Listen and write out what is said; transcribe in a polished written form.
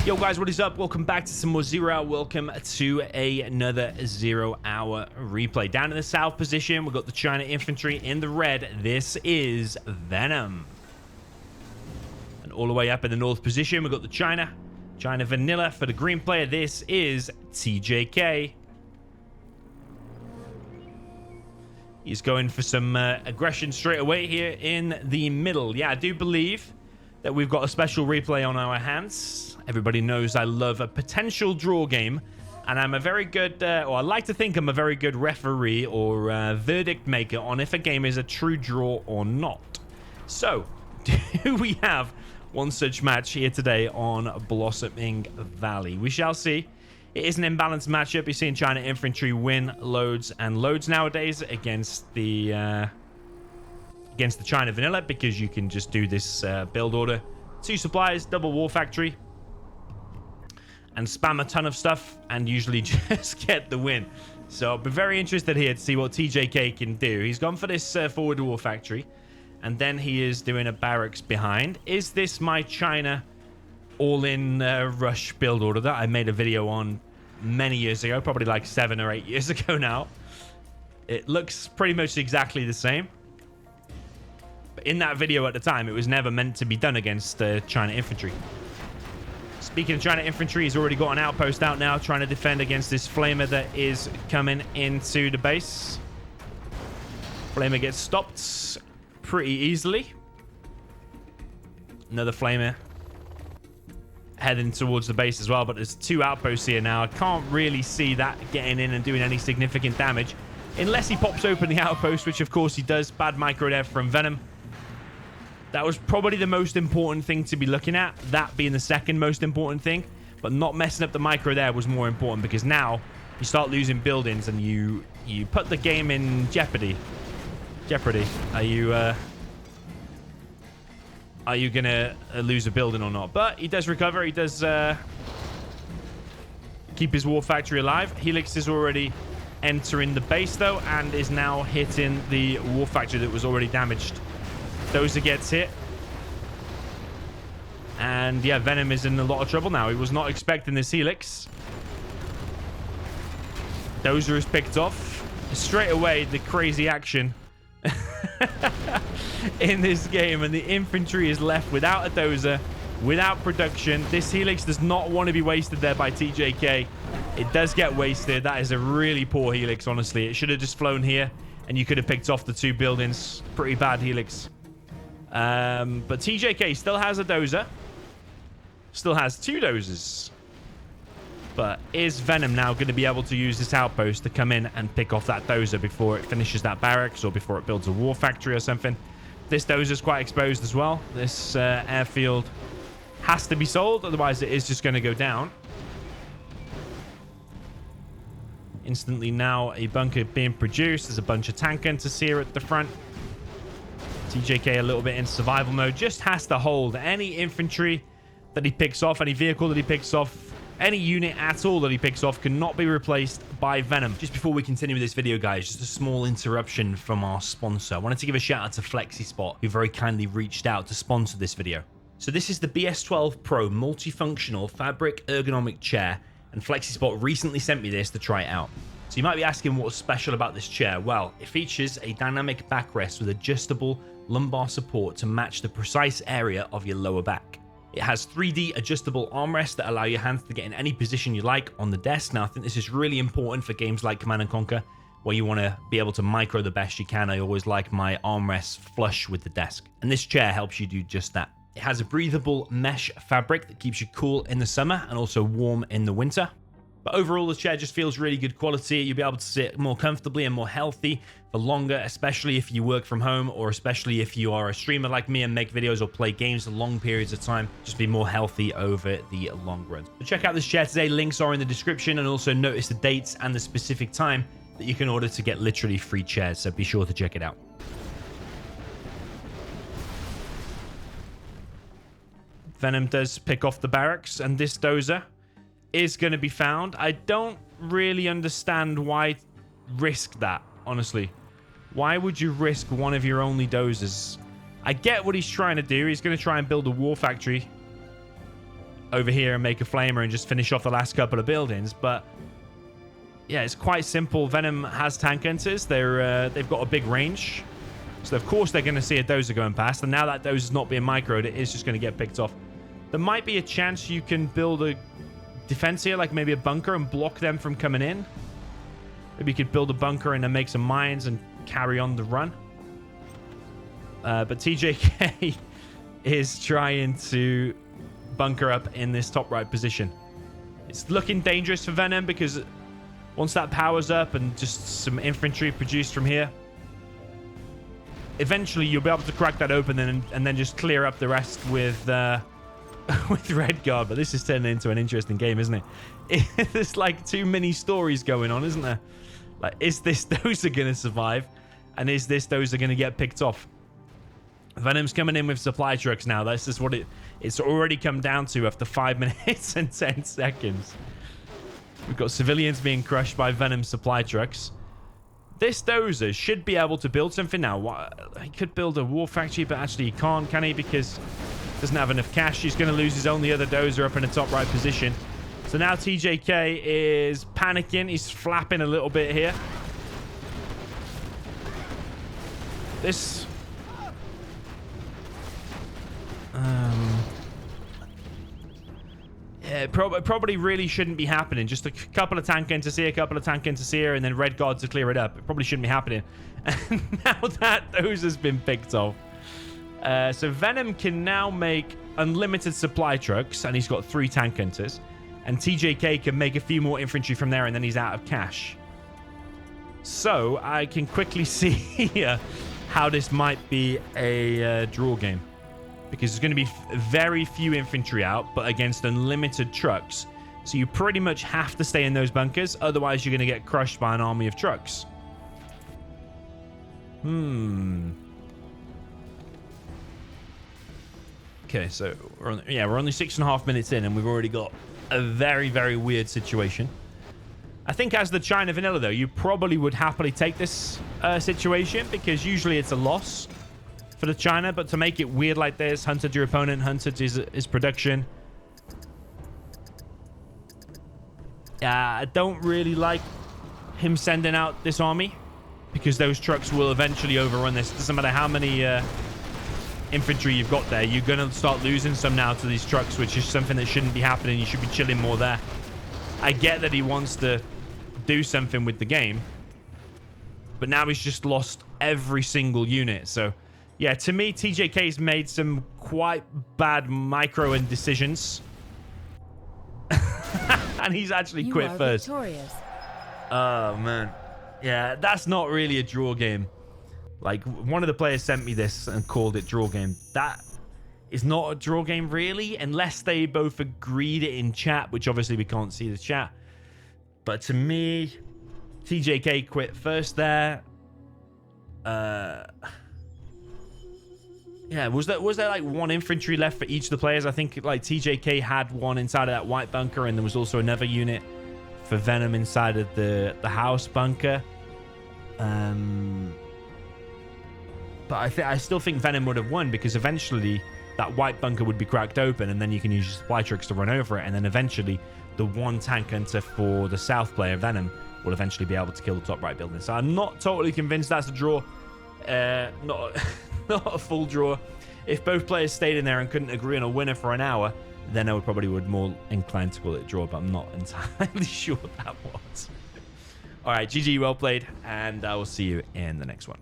Yo guys, what is up? Welcome back to some more 0 Hour. Welcome to another 0 Hour replay. Down in the south position, we've got the China Infantry. In the red, this is Venom. And all the way up in the north position, we've got the China Vanilla. For the green player, this is TJK. He's going for some aggression straight away here in the middle. Yeah, I do believe that we've got a special replay on our hands. Everybody knows I love a potential draw game, and I'm a very good, or I like to think I'm a very good referee or verdict maker on if a game is a true draw or not. So, do we have one such match here today on Blossoming Valley? We shall see. It is an imbalanced matchup. You're seeing China Infantry win loads and loads nowadays against the China Vanilla, because you can just do this build order. 2 supplies, double war factory, and spam a ton of stuff and usually just get the win. So I'll be very interested here to see what TJK can do. He's gone for this forward war factory, and then he is doing a barracks behind. Is this my China all-in rush build order that I made a video on many years ago, probably like 7 or 8 years ago now? It looks pretty much exactly the same. But in that video at the time, it was never meant to be done against China Infantry. Speaking of China Infantry, he's already got an outpost out now, trying to defend against this flamer that is coming into the base. Flamer gets stopped pretty easily. Another flamer heading towards the base as well, but there's 2 outposts here now. I can't really see that getting in and doing any significant damage unless he pops open the outpost, which of course he does. Bad micro there from Venom. That was probably the most important thing to be looking at, that being the second most important thing, but not messing up the micro there was more important, because now you start losing buildings and you put the game in jeopardy. Are you gonna lose a building or not? But he does recover. He does keep his war factory alive. Helix is already entering the base though, and is now hitting the war factory that was already damaged. Dozer gets hit, and yeah, Venom is in a lot of trouble now. He was not expecting this Helix. Dozer is picked off. Straight away, the crazy action in this game, and the infantry is left without a Dozer, without production. This Helix does not want to be wasted there by TJK. It does get wasted. That is a really poor Helix, honestly. It should have just flown here, and you could have picked off the 2 buildings. Pretty bad Helix. But TJK still has a Dozer. Still has 2 Dozers. But is Venom now going to be able to use this outpost to come in and pick off that Dozer before it finishes that barracks, or before it builds a war factory or something? This Dozer is quite exposed as well. This airfield has to be sold, otherwise it is just going to go down. Instantly now a bunker being produced. There's a bunch of tank hunters here at the front. TJK a little bit in survival mode. Just has to hold. Any infantry that he picks off, any vehicle that he picks off, any unit at all that he picks off cannot be replaced by Venom. Just before we continue with this video, guys, just a small interruption from our sponsor. I wanted to give a shout out to FlexiSpot, who very kindly reached out to sponsor this video. So this is the BS12 Pro multifunctional fabric ergonomic chair, and FlexiSpot recently sent me this to try it out. So you might be asking what's special about this chair. Well, it features a dynamic backrest with adjustable lumbar support to match the precise area of your lower back. It has 3D adjustable armrests that allow your hands to get in any position you like on the desk. Now, I think this is really important for games like Command & Conquer, where you want to be able to micro the best you can. I always like my armrests flush with the desk, and this chair helps you do just that. It has a breathable mesh fabric that keeps you cool in the summer and also warm in the winter. But overall, the chair just feels really good quality. You'll be able to sit more comfortably and more healthy for longer, especially if you work from home, or especially if you are a streamer like me and make videos or play games for long periods of time. Just be more healthy over the long run. So check out this chair today. Links are in the description, and also notice the dates and the specific time that you can order to get literally free chairs. So be sure to check it out. Venom does pick off the barracks, and this Dozer is going to be found. I don't really understand why risk that, honestly. Why would you risk one of your only Dozers? I get what he's trying to do. He's going to try and build a war factory over here and make a flamer and just finish off the last couple of buildings. But yeah, it's quite simple. Venom has tank hunters. They've got a big range. So, of course, they're going to see a dozer going past. And now that dozer's not being microed, it is just going to get picked off. There might be a chance you can build a defense here, like maybe a bunker, and block them from coming in. Maybe you could build a bunker and then make some mines and carry on the run. But TJK is trying to bunker up in this top right position. It's looking dangerous for Venom because once that powers up and just some infantry produced from here, eventually you'll be able to crack that open and then just clear up the rest with with Red Guard. But this is turning into an interesting game, isn't it? There's like too many stories going on, isn't there? Like, is this dozer going to survive? And is this dozer going to get picked off? Venom's coming in with supply trucks now. This is what it's already come down to after 5 minutes and 10 seconds. We've got civilians being crushed by Venom's supply trucks. This dozer should be able to build something now. He could build a war factory, but actually he can't, can he? Because he doesn't have enough cash. He's going to lose his only other dozer up in the top right position. So now TJK is panicking. He's flapping a little bit here. This... yeah, it probably really shouldn't be happening. Just a couple of tank hunters here, a couple of tank hunters here, and then Red Guard to clear it up. It probably shouldn't be happening. And now that those has been picked off. So Venom can now make unlimited supply trucks, and he's got 3 tank hunters. And TJK can make a few more infantry from there, and then he's out of cash. So I can quickly see here how this might be a draw game. Because there's going to be very few infantry out, but against unlimited trucks. So you pretty much have to stay in those bunkers. Otherwise, you're going to get crushed by an army of trucks. Okay, so we're only 6.5 minutes in, and we've already got a very, very weird situation. I think as the China vanilla, though, you probably would happily take this situation, because usually it's a loss for the China, but to make it weird like this, hunted your opponent, hunted his production. I don't really like him sending out this army, because those trucks will eventually overrun this. It doesn't matter how many infantry you've got there, you're going to start losing some now to these trucks, which is something that shouldn't be happening. You should be chilling more there. I get that he wants to do something with the game, but now he's just lost every single unit. So yeah, to me, TJK's made some quite bad micro decisions. And he's actually quit first. Victorious. Oh, man. Yeah, that's not really a draw game. Like, one of the players sent me this and called it draw game. That is not a draw game, really, unless they both agreed it in chat, which obviously we can't see the chat. But to me, TJK quit first there. Yeah, was there like 1 infantry left for each of the players? I think like TJK had 1 inside of that white bunker, and there was also another unit for Venom inside of the house bunker. But I still think Venom would have won, because eventually that white bunker would be cracked open, and then you can use your supply trucks to run over it, and then eventually the 1 tank hunter for the south player, Venom, will eventually be able to kill the top right building. So I'm not totally convinced that's a draw. Not a full draw. If both players stayed in there and couldn't agree on a winner for an hour, then I would probably more inclined to call it a draw, but I'm not entirely sure that was. All right, GG, well played, and I will see you in the next one.